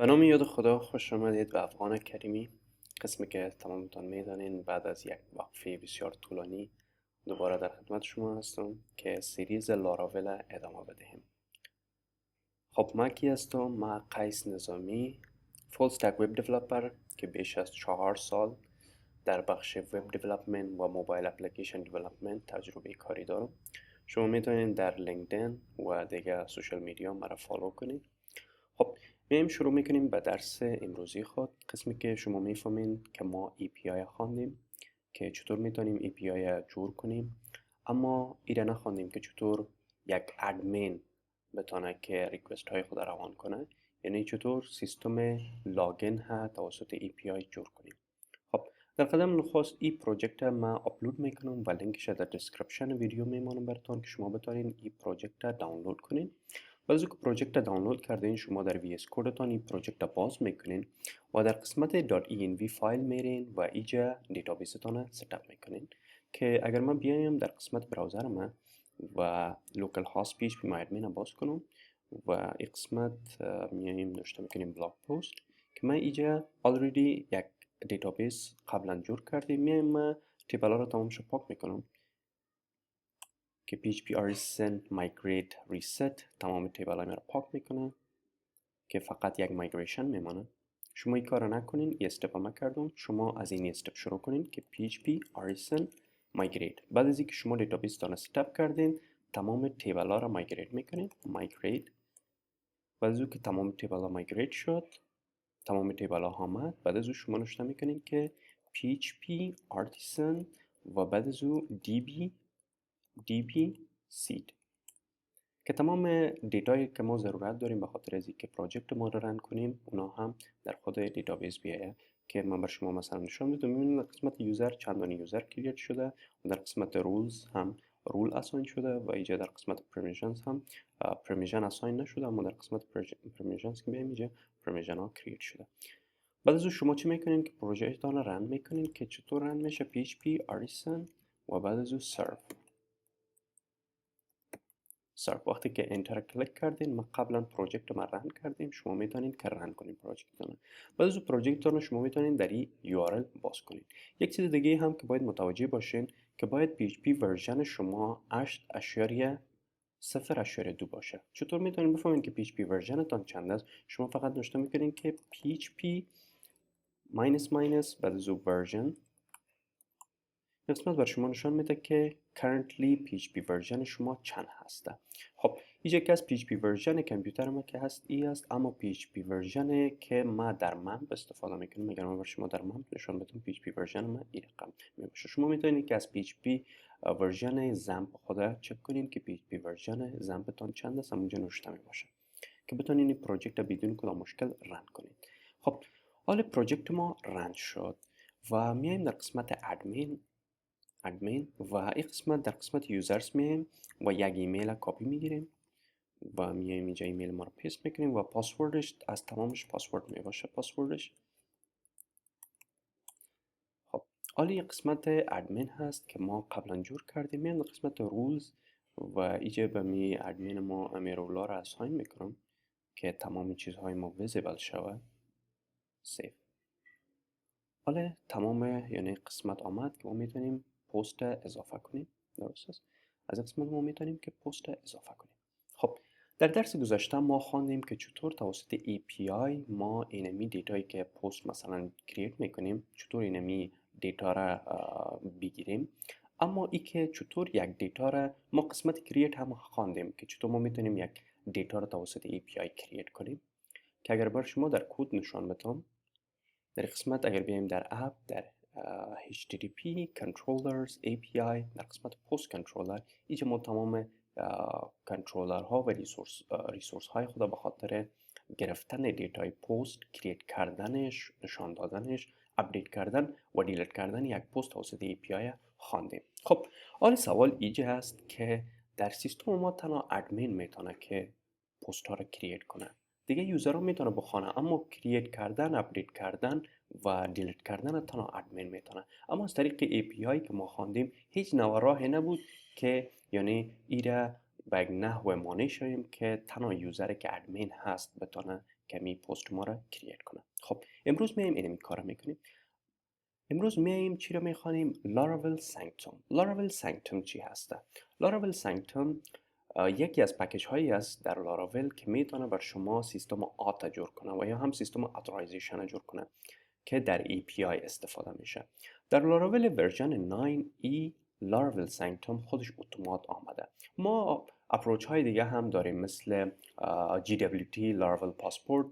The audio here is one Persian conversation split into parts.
به نام یاد خدا، خوش آمدید به افغان کریمی. قسمی که تمامتان میدانین بعد از یک وقفه بسیار طولانی دوباره در خدمت شما هستم که سریز لاراول ادامه بدهیم. خب من کی هستم؟ من قیس نظامی، فول استک وب دیولپر که بیش از 4 سال در بخش وب دیولپمنت و موبایل اپلیکیشن دیولپمنت تجربه کاری دارم. شما میتونید در لینکدین و دیگه سوشال میدیا مرا فالو کنید. خب میایم شروع میکنیم به درس امروزی خود. قسمی که شما میفهمین که ما API خواندیم که چطور میتونیم API جور کنیم، اما ایره نخواندیم که چطور یک ادمین بتونه که ریکوست های خود روان کنه، یعنی چطور سیستم لاگین ها توسط API جور کنیم. خب در قدم نخست این پروژکت ما اپلود میکنم و لینکش در دسکریپشن ویدیو میمانم براتون که شما بتونین این پروژکت دانلود کنین. بعد از اینکه پروژکت دانلود کردین شما در VS کدتان این پروژکت باز میکنین و در قسمت .env فایل میرین و اینجا دیتابیستان ست اپ میکنین که اگر من بیایم در قسمت براوزر من و لوکال هاست پیچ پی مای ادمین باز کنم و این قسمت میایم داشته میکنیم بلاگ پست که من اینجا already یک دیتابیس قبلا جور کردیم. میایم من تیبل ها رو تمامش پاک میکنم که PHP Artisan Migrate Reset تمام تیبل های رو پاک میکنه که فقط یک مایگریشن میمانه. شما این کار نکنین، یه استپ ما کردم، شما از این استپ شروع کنین که PHP Artisan Migrate. بعد از اینکه شما دیتابیس دانه ستپ کردین تمام تیبل ها رو مایگریت میکنین. Migrate. بعد از اینکه تمام تیبل ها مایگریت شد، تمام تیبل ها آمد، بعد از اون شما نوشته میکنین که PHP Artisan و بعد از اون DB seed که تمام دیتایی که ما ضرورت داریم به خاطر از اینکه پروژکت ما رو رن کنیم اونا هم در خود دیتابیس بیاید که من بر شما مثلا نشون میدم. میبینید در قسمت یوزر چندانی یوزر کرییت شده و در قسمت رولز هم رول اساین شده و اینجا در قسمت پرمیشنز هم پرمیشن اساین نشده، اما در قسمت پرمیشنز که بیایم اینجا پرمیشن ها کرییت شده. بعد از اون شما چی میکنین که پروژکتتان رو رن میکنین که چطور رن میشه؟ PHP Artisan و بعد از اون serve. وقتی که انتر کلیک کردین ما قبلا پروژکت ما رن کردیم، شما میتونین که رن کنین پروژکتتون. بعد از پروژکتتون شما میتونین در این URL باز کنین. یک چیز دیگه هم که باید متوجه باشین که باید PHP ورژن شما 8.0.2 باشه. چطور میتونین بفهمین که PHP ورژنتون چند است؟ شما فقط نوشته میکنین که PHP بعد از ورژن قسمت بر شما نشان میده که currently PHP ورژن شما چند هسته. خب اینجا که از PHP ورژن کامپیوتر ما که هست ای است، اما PHP ورژن که ما در مپ استفاده میکنیم اگر من بر شما در مپ نشان بدم PHP ورژن ما این رقم میشه. شما میتونید که از PHP ورژن زمپ خدا چک کنین که PHP ورژن زمپتون چند است، اونجا نوشته میباشه که بتونین این پروژکت بدون کدام مشکل رن کنید. خب حالا پروژکت ما رن شد و میایم در قسمت ادمین و این قسمت در قسمت یوزرز میایم و یک ایمیل کپی میگیریم و میایم اینجا ایمیل ما رو پیست میکنیم و پاسوردش از تمامش پاسورد میباشه پاسوردش. خب حالا این قسمت ادمین هست که ما قبلا جور کردیم. میایم در قسمت رولز و اینجا به می ادمین ما رولا رو اساین میکنم که تمام چیزهای ما ویزیبل شود. سیو. حالا تمام یعنی قسمت آمد که ما میتونیم پست اضافه کنیم. درست است؟ از این قسمت ما میتونیم که پست اضافه کنیم. خب در درس گذشته ما خواندیم که چطور توسط API ما اینمی دیتایی که پست مثلا کرییت میکنیم چطور اینمی دیتا را بگیریم، اما ای که چطور یک دیتا را ما قسمت کرییت هم خواندیم که چطور ما میتونیم یک دیتا را توسط API کرییت کنیم که اگر بر شما در کد نشان بدم در قسمت اگر بیایم در اپ در HTTP controllers API در قسمت post controller اینجا ما تمام کنترلر ها و ریسورس های خود به خاطر گرفتن دیتای پست، کرییت کردنش، نشان دادنش، اپدیت کردن و دیلیت کردن یک پست توسط API خواندیم. خب حالا سوال اینجا هست که در سیستم ما تنها ادمین میتونه که پست ها رو کرییت کنه، دیگه یوزر ها میتونه بخونه، اما کرییت کردن، اپدیت کردن و دیلیت کردن تنها ادمین میتونه. اما از طریق API که ما خواندیم هیچ نوع راهی نبود که یعنی ایره به یک نحو مانع شویم که تنها یوزر که ادمین هست بتونه کمی پست ما را کرییت کنه. خب امروز میایم اینو کارو میکنیم. امروز میایم چی رو میخوانیم؟ Laravel Sanctum. Laravel Sanctum چی هسته؟ Laravel Sanctum یکی از پکیج هایی است در لاراول که میتونه بر شما سیستم آت جور کنه و یا هم سیستم اتورایزیشن جور کنه که در API استفاده میشه. در لاراول ورژن 9 ای Laravel Sanctum خودش اتومات آمده. ما اپروچ های دیگه هم داریم مثل GWT Laravel Passport،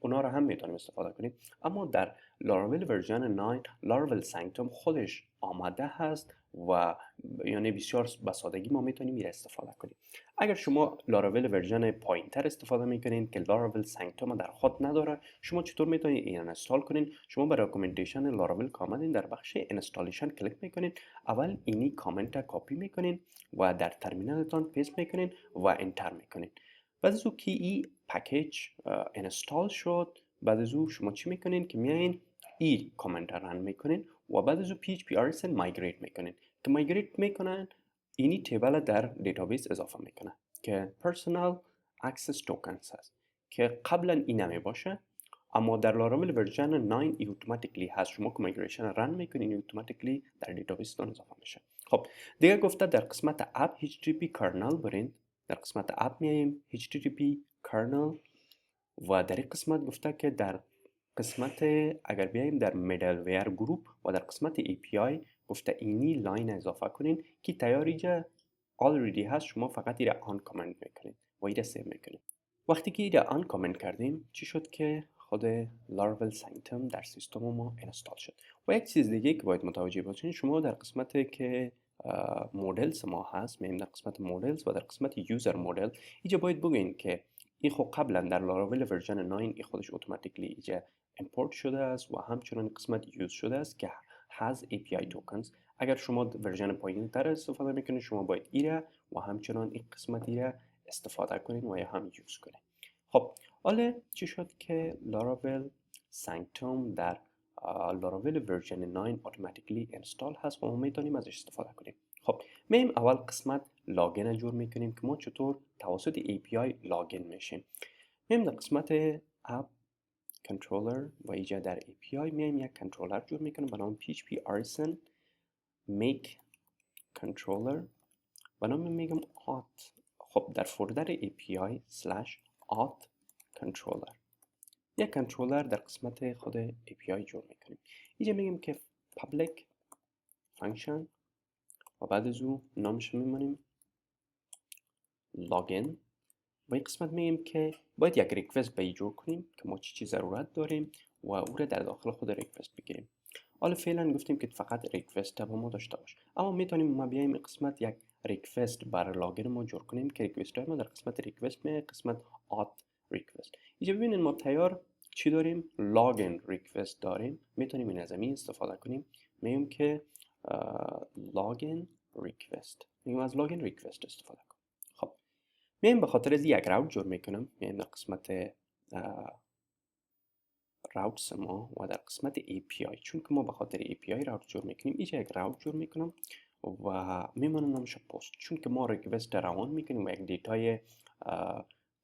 اونا رو هم میتونیم استفاده کنیم، اما در لاراول ورژن 9 Laravel Sanctum خودش آمده هست و یعنی بسیار به سادگی ما میتونیم این استفاده کنیم. اگر شما لاراول ورژن پایینتر استفاده میکنین که Laravel Sanctum در خود نداره، شما چطور میتونید این انستال کنین؟ شما به داکومنتیشن لاراول کامدین، در بخش انستالیشن کلیک میکنین، اول اینی کامنت کپی میکنین و در ترمینالتان پیست میکنین و انتر میکنین. بعد از او که این پکیج انستال شد، بعد از او شما چی میکنین که میایین این کامنت رن میکنین و بعد از او PHP RSN مایگریت میکنین که مایگریت میکنن اینی تیبل در دیتابیس اضافه میکنه که Personal Access Tokens هست که قبلا این نمی باشه، اما در لاراول ورژن 9 ای اتوماتیکلی هست. شما که مایگریشن رن میکنین اتوماتیکلی در دیتابیس تون اضافه میشه. خب دیگه گفته در قسمت اپ HTTP kernel برین. در قسمت اپ میایم HTTP kernel و در این قسمت گفته که در قسمت اگر بیایم در میدلویر گروپ و در قسمت API گفته اینی لاین اضافه کنین که تیاری جا already هست، شما فقط ایره آن کامنت میکنین و ایره سیو میکنین. وقتی که ایره آن کامنت کردیم چی شد که خود Laravel Sanctum در سیستم ما انستال شد. و یک چیز دیگه که باید متوجه باشین، شما در قسمت که مدلز ما هست میایم در قسمت مدلز و در قسمت یوزر مدل اینجا باید بگین که این خود قبلا در لاراول ورژن 9 این خودش اتوماتیکلی اینجا امپورت شده است و همچنان قسمت یوز شده است که has API tokens. اگر شما ورژن پایین تر استفاده میکنید شما باید ایره و همچنان این قسمت ایره استفاده کنید و یا هم یوز کنید. خب حالا چی شد که Laravel Sanctum در لاراول ورژن 9 اتوماتیکلی انستال هست و ما میتونیم ازش استفاده کنیم. خب میایم اول قسمت لاگین جور میکنیم که ما چطور توسط API لاگین میشیم. میایم در قسمت اپ کنترلر و اینجا در API میایم یک کنترلر جور میکنیم به نام PHP RSN make controller و نام میگم auth. خب در فولدر API /auth controller یک کنترلر در قسمت خود API جور میکنیم. اینجا میگیم که public function و بعد از او نامش میمونیم login و این قسمت میگیم که باید یک ریکوست به جور کنیم که ما چی ضرورت داریم و او را در داخل خود ریکوست بگیریم. حالا فعلا گفتیم که فقط ریکوست با ما داشته باش، اما میتونیم ما بیایم این قسمت یک ریکوست برای لاگین ما جور کنیم که ریکوست های ما در قسمت ریکوست میاد قسمت auth ریکوست. اینجا ببینید ما تیار چی داریم؟ لاگین ریکوست داریم. میتونیم این از این استفاده کنیم. میگیم که لاگین ریکوست، میگیم از لاگین ریکوست استفاده کنیم. خب میایم به خاطر از یک راوت جور میکنم. میایم در قسمت راوتس ما و در قسمت API، چون که ما به خاطر API راوت جور میکنیم اینجا یک راوت جور میکنم و میمونم نامش پست، چون که ما ریکوست روان میکنیم و یک دیتای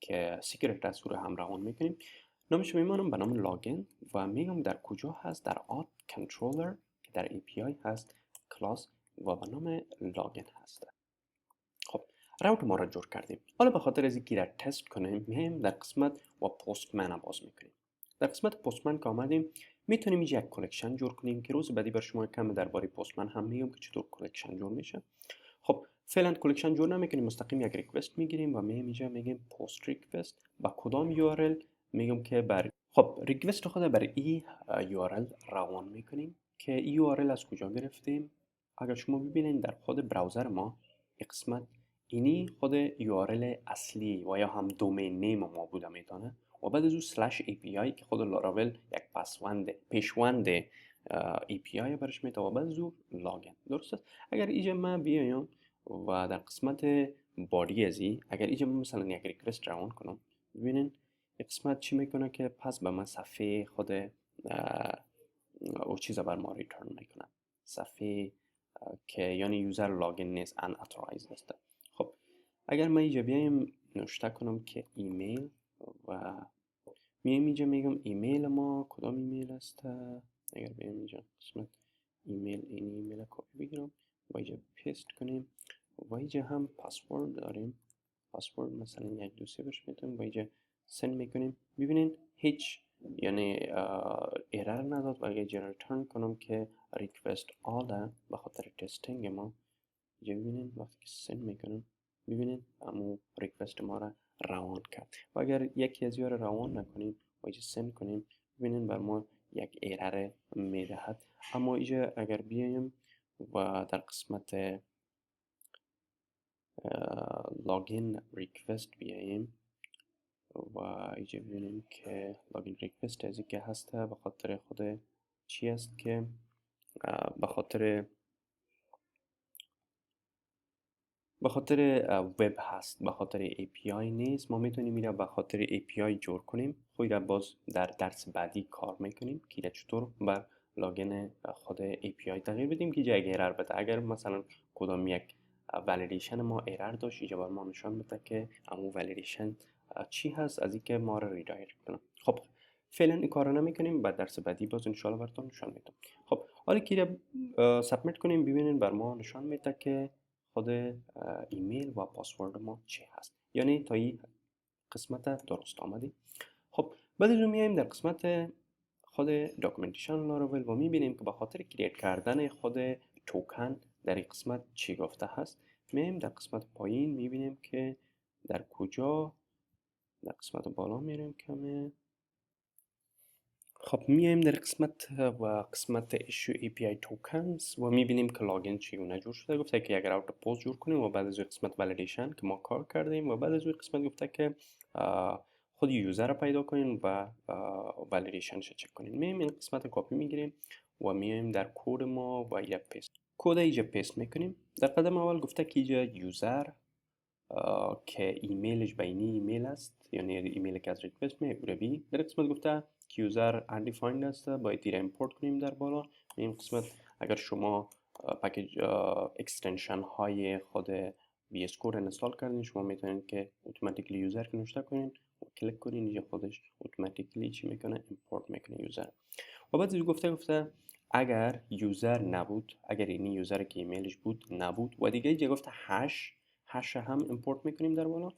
که سیکرت از رو هم روان میکنیم. نامش میمونم به نام لاگین و میگم در کجا هست؟ در auth controller که در API هست کلاس و به نام لاگین هست. خب راوت ما را جور کردیم. حالا به خاطر از اینکه را تست کنیم میایم در قسمت و پستمن باز میکنیم. در قسمت پستمن که آمدیم میتونیم اینجا یک کلکشن جور کنیم که روز بعدی بر شما کم درباره پستمن هم میگم که چطور کلکشن جور میشه. خب فعلا کلکشن جور نمیکنیم، مستقیم یک ریکوست میگیریم و میایم اینجا میگیم پست ریکوست با کدام URL میگم که بر خب ریکوست خود بر ای URL روان میکنیم که ای URL از کجا گرفتیم. اگر شما ببینید در خود براوزر ما یک قسمت اینی خود URL اصلی و یا هم دومین نیم ما بوده میتونه و بعد از او /API که خود لاراول یک پیشوند API برش میده و بعد از او لاگین. درست است؟ اگر اینجا من بیایم و در قسمت بادی ازی اگر اینجا من مثلا یک ریکوست روان کنم، ببینین یک قسمت چی میکنه که پس به من صفحه خود او چیزا بر ما ریترن میکنه، صفحه که یعنی یوزر لاگین نیست ان اتورایزد است. خب اگر من اینجا بیایم نوشته کنم که ایمیل و میایم اینجا میگم ایمیل ما کدام ایمیل است. اگر بیایم اینجا قسمت ایمیل، این ایمیل کپی بگیرم و اینجا پیست کنیم و اینجا هم پاسورد داریم. پاسورد مثلا 1 2 3 برش میتونیم و اینجا سند میکنیم. ببینین هیچ یعنی ایرر نداد و اگر اینجا ریترن کنم که ریکوست آله به خاطر تستینگ ما، اینجا ببینین وقتی که سند میکنم ببینین امو ریکوست ما را روان کرد. و اگر یکی از یا روان نکنیم و اینجا سند کنیم ببینین بر ما یک ایرر میدهد. اما اینجا اگر بیایم و در قسمت لاگین ریکوست بیاییم و اینجا ببینیم که لاگین ریکوست از اینکه هست به خاطر خود چی است که به خاطر وب هست، به خاطر API نیست. ما میتونیم این را به خاطر API جور کنیم. خود را باز در درس بعدی کار میکنیم که چطور بر لاگین خود API تغییر بدیم که اگر ایرر بده، اگر مثلا کدام یک ولیدیشن ما ایرر داشت اینجا بر ما نشان بده که امو ولیدیشن چی هست از اینکه ما را ریدایرکت کنه. خب فعلا این کارو نمیکنیم، بعد درس بعدی باز ان شاء الله براتون نشان میدم. خب حالا که سابمیت کنیم ببینین بر ما نشان میده که خود ایمیل و پاسورد ما چی هست، یعنی تا این قسمت درست آمدی. خب بعد از اون میایم در قسمت خود داکومنتیشن لاراول و میبینیم که به خاطر کرییت کردن خود توکن در این قسمت چی گفته هست. میایم در قسمت پایین میبینیم که در کجا، در قسمت بالا میریم کمه. خب میایم در قسمت issue API tokens و میبینیم که لاگین چگونه جور شده. گفته که اگر اوت پوست جور کنیم و بعد از قسمت ولیدیشن که ما کار کردیم و بعد از قسمت گفته که خود یوزر رو پیدا کنیم و ولیدیشنش چک کنیم. میایم این قسمت کپی میگیریم و میایم در کد ما و اینجا پیست، کد اینجا پیست میکنیم. در قدم اول گفته که اینجا یوزر که ایمیلش بینی ایمیل است، یعنی ایمیل که از ریکوست میگیره. در قسمت گفته که یوزر undefined است، باید دیر امپورت کنیم در بالا. این قسمت اگر شما پکیج اکستنشن های خود بی اس کور انستال کردین شما میتونید که اتوماتیکلی یوزر که نوشته کنین و کلیک کنین اینجا خودش اتوماتیکلی چی میکنه، امپورت میکنه یوزر. و بعد گفته اگر یوزر نبود، اگر این یوزر که ایمیلش بود نبود و دیگه اینجا گفته هش هم امپورت میکنیم در بالا.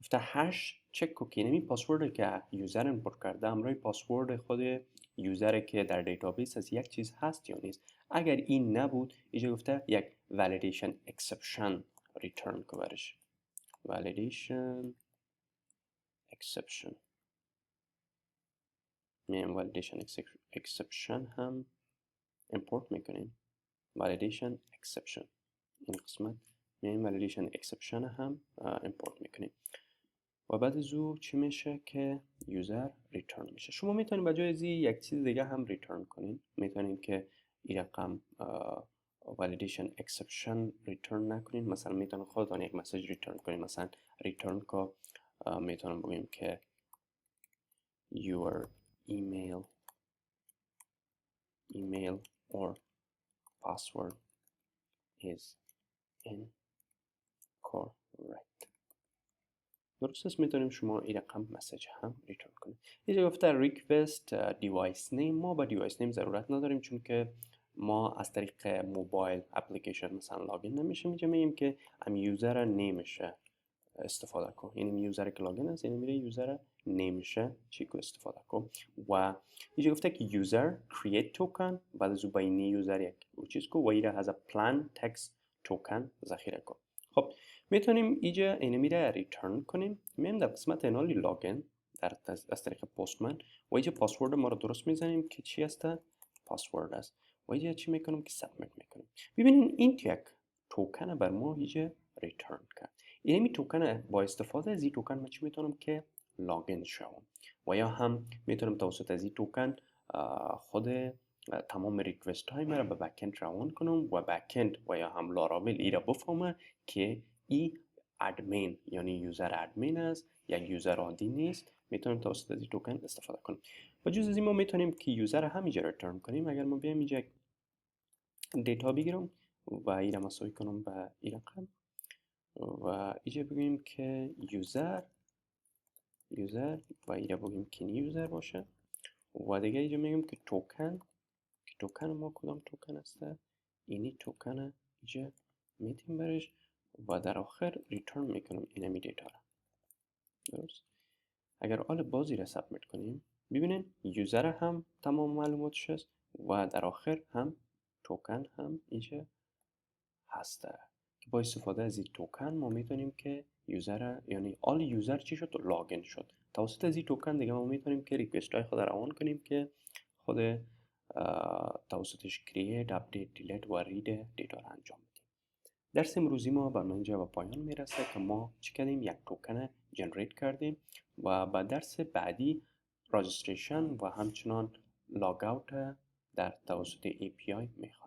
گفته هش چک کوکی، نمی پاسورد که یوزر امپورت کرده همراه پاسورد خود یوزر که در دیتابیس از یک چیز هست یا نیست. اگر این نبود اینجا گفته یک validation exception return که برش validation exception میایم validation exception هم امپورت میکنیم. validation exception این قسمت میایم validation exception هم امپورت میکنیم و بعد از او چی میشه که یوزر ریترن میشه. شما میتونید به جای از یک چیز دیگه هم ریترن کنین. میتونید که این رقم validation exception ریترن نکنین. مثلا میتونید خودتان یک مسیج ریترن کنین. مثلا ریترن که میتونم بگیم که your email or password is incorrect. درست است. میتونیم شما این رقم مسیج هم ریترن کنیم. اینجا گفته ریکوست دیوایس نیم. ما با دیوایس نیم ضرورت نداریم چون که ما از طریق موبایل اپلیکیشن مثلا لاگین نمیشیم. اینجا میگیم که ام یوزر نیمشه استفاده کن. این یوزر که لاگین است این میره یوزر نیمشه چی که استفاده کن. و اینجا گفته که یوزر create token بعد از با این یوزر یک چیز کو و این از plan text token ذخیره کن. خب میتونیم اینجا اینو میره ریترن کنیم. میایم در قسمت انالی لاگین از طریق پستمن و اینجا پاسورد ما رو درست میزنیم که چی است، پاسورد است و اینجا چی میکنم که سابمیت میکنیم. ببینین این یک توکن بر ما اینجا ریترن کرد. این توکن با استفاده از این توکن من چی میتونم که لاگین شوم و یا هم میتونم توسط از این توکن خود تمام ریکوست های مرا به بکند روان کنم و بکند و یا هم لاراول ای را بفهمه که ای ادمین یعنی یوزر ادمین است، یک یوزر عادی نیست. میتونیم توسط از این توکن استفاده کنیم. و جز از این ما میتونیم که یوزر همینجا ریترن کنیم. اگر ما بیایم اینجا دیتا بگیرم و این را مساوی کنم به این رقم و اینجا بگیم که یوزر یوزر و اینجا بگیم که نیو یوزر باشه و دیگه اینجا میگیم که توکن، که توکن ما کدام توکن هسته، اینی توکن اینجا میتیم برش و در آخر ریترن میکنم اینمی دیتا را. درست. اگر آل بازی را سابمیت کنیم ببینین یوزر هم تمام معلوماتش هست و در آخر هم توکن هم اینجا هسته که با استفاده از این توکن ما میتونیم که یوزر یعنی آل یوزر چی شد لاگین شد. توسط از این توکن دیگه ما میتونیم که ریکوست های خود روان کنیم که خود توسطش کرییت، اپدیت، دیلیت و رید دیتا را انجام بدیم. درس امروزی ما به اینجا به پایان میرسه که ما چی کردیم، یک توکن جنریت کردیم و با درس بعدی راجستریشن و همچنان لاگ اوت در توسط API میخوانیم.